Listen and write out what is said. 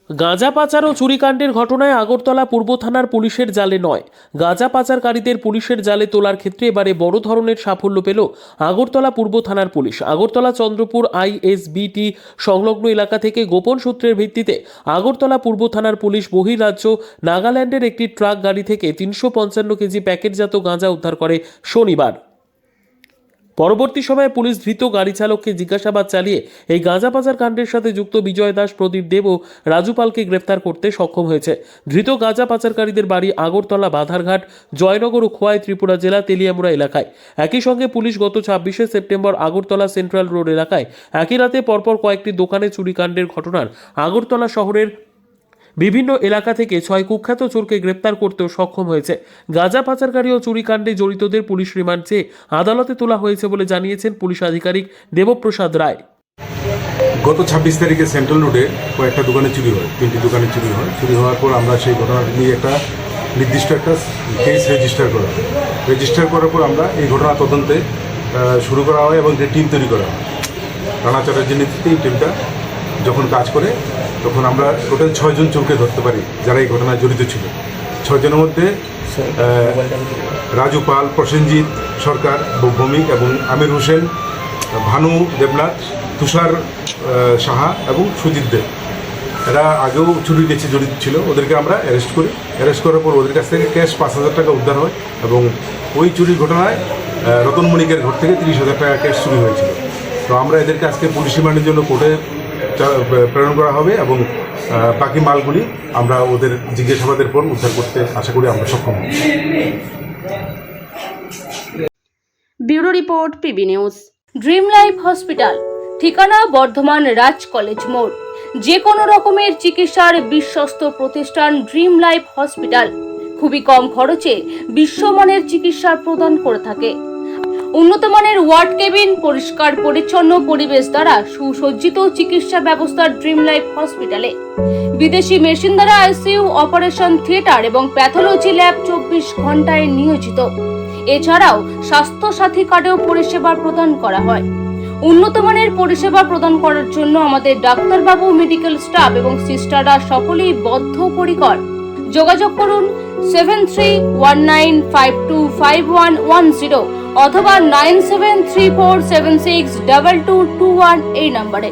গাঁজা পাচার ও চুরিকাণ্ডের ঘটনায় আগরতলা পূর্ব থানার পুলিশের জালে নয়, গাঁজা পাচারকারীদের পুলিশের জালে তোলার ক্ষেত্রে এবারে বড় ধরনের সাফল্য পেল আগরতলা পূর্ব থানার পুলিশ। আগরতলা চন্দ্রপুর ISBT সংলগ্ন এলাকা থেকে গোপন সূত্রের ভিত্তিতে আগরতলা পূর্ব থানার পুলিশ বহিরাজ্য নাগাল্যান্ডের একটি ট্রাক গাড়ি থেকে 355 কেজি প্যাকেটজাত গাঁজা উদ্ধার করে শনিবার। পরবর্তী সময়ে পুলিশ ধৃত গাড়ি চালককে জিজ্ঞাসাবাদ চালিয়ে এই গাঁজা পাচার কাণ্ডের সাথে যুক্ত বিজয় দাস, প্রদীপ দেব ও রাজু পালকে গ্রেফতার করতে সক্ষম হয়েছে। ধৃত গাঁজা পাচারকারীদের বাড়ি আগরতলা, বাধারঘাট, জয়নগর ও খোয়াই, ত্রিপুরা জেলা তেলিয়ামুড়া এলাকায়। একই সঙ্গে পুলিশ গত 26শে সেপ্টেম্বর আগরতলা সেন্ট্রাল রোড এলাকায় একই রাতে পরপর কয়েকটি দোকানে চুরিকাণ্ডের ঘটনার আগরতলা শহরের বিভিন্ন এলাকা থেকে 6 কুখ্যাত চোরকে গ্রেপ্তার করতেও সক্ষম হয়েছে। গাঁজা পাচারকারী ও চুরিকাণ্ডে জড়িতদের পুলিশ রিমান্ড চেয়ে আদালতে তোলা হয়েছে বলে জানিয়েছেন পুলিশ আধিকারিক দেবপ্রসাদ রায়। গত 26 তারিখে সেন্ট্রাল রোডে কয়েকটা দোকানে চুরি হয়, 3টি দোকানে চুরি হয়। চুরি হওয়ার পর আমরা সেই ঘটনা নিয়ে একটা নির্দিষ্ট একটা কেস রেজিস্টার করার পর আমরা এই ঘটনা তদন্তে শুরু করা হয় এবং একটি টিম তৈরি করা হয়। রানা চ্যাটার্জির নেতৃত্বে এই টিমটা যখন কাজ করে তখন আমরা টোটাল 6 জন চোরকে ধরতে পারি যারা এই ঘটনায় জড়িত ছিল। 6 জনের মধ্যে রাজু পাল, প্রসেনজিৎ সরকার, ভৌমিক এবং আমির হোসেন, ভানু দেবনাথ, তুষার সাহা এবং সুজিত দেব, এরা আগেও চুরি কেসে জড়িত ছিল। ওদেরকে আমরা অ্যারেস্ট করি। অ্যারেস্ট করার পর ওদের কাছ থেকে ক্যাশ 5,000 টাকা উদ্ধার হয় এবং ওই চুরির ঘটনায় রতন মণিকের ঘর থেকে 30,000 টাকা ক্যাশ চুরি হয়েছিল। তো আমরা এদেরকে আজকে পুলিশ রিমান্ডের জন্য কোর্টে প্রেরণ করা হবে এবং বাকি মালগুলি আমরা ওদের জিজ্ঞাসাবাদের পর উদ্ধার করতে আশা করি আমরা সক্ষম হব। Bureau report, PB news. Dream life hospital, ঠিকানা বর্ধমান রাজ কলেজ মোড়। যে কোনো রকমের চিকিৎসার বিশ্বস্ত প্রতিষ্ঠান ড্রিম লাইফ হসপিটাল খুবই কম খরচে বিশ্বমানের চিকিৎসা প্রদান করে থাকে। উন্নত মানের ওয়ার্ড কেবিন, পরিষ্কার পরিচ্ছন্ন পরিবেশ দ্বারা সুসজ্জিত চিকিৎসা ব্যবস্থা ড্রিম লাইফ হসপিটালে। বিদেশি মেশিন দ্বারা ICU, অপারেশন থিয়েটার এবং প্যাথোলজি ল্যাব 24 ঘন্টায় নিয়োজিত। এছাড়াও স্বাস্থ্য সাথী কার্ডেও পরিষেবা প্রদান করা হয়। উন্নত মানের পরিষেবা প্রদান করার জন্য আমাদের ডাক্তারবাবু, মেডিকেল স্টাফ এবং সিস্টাররা সকলেই বদ্ধপরিকর। যোগাযোগ করুন 7319525110 অথবা 9734762221 এই নম্বরে।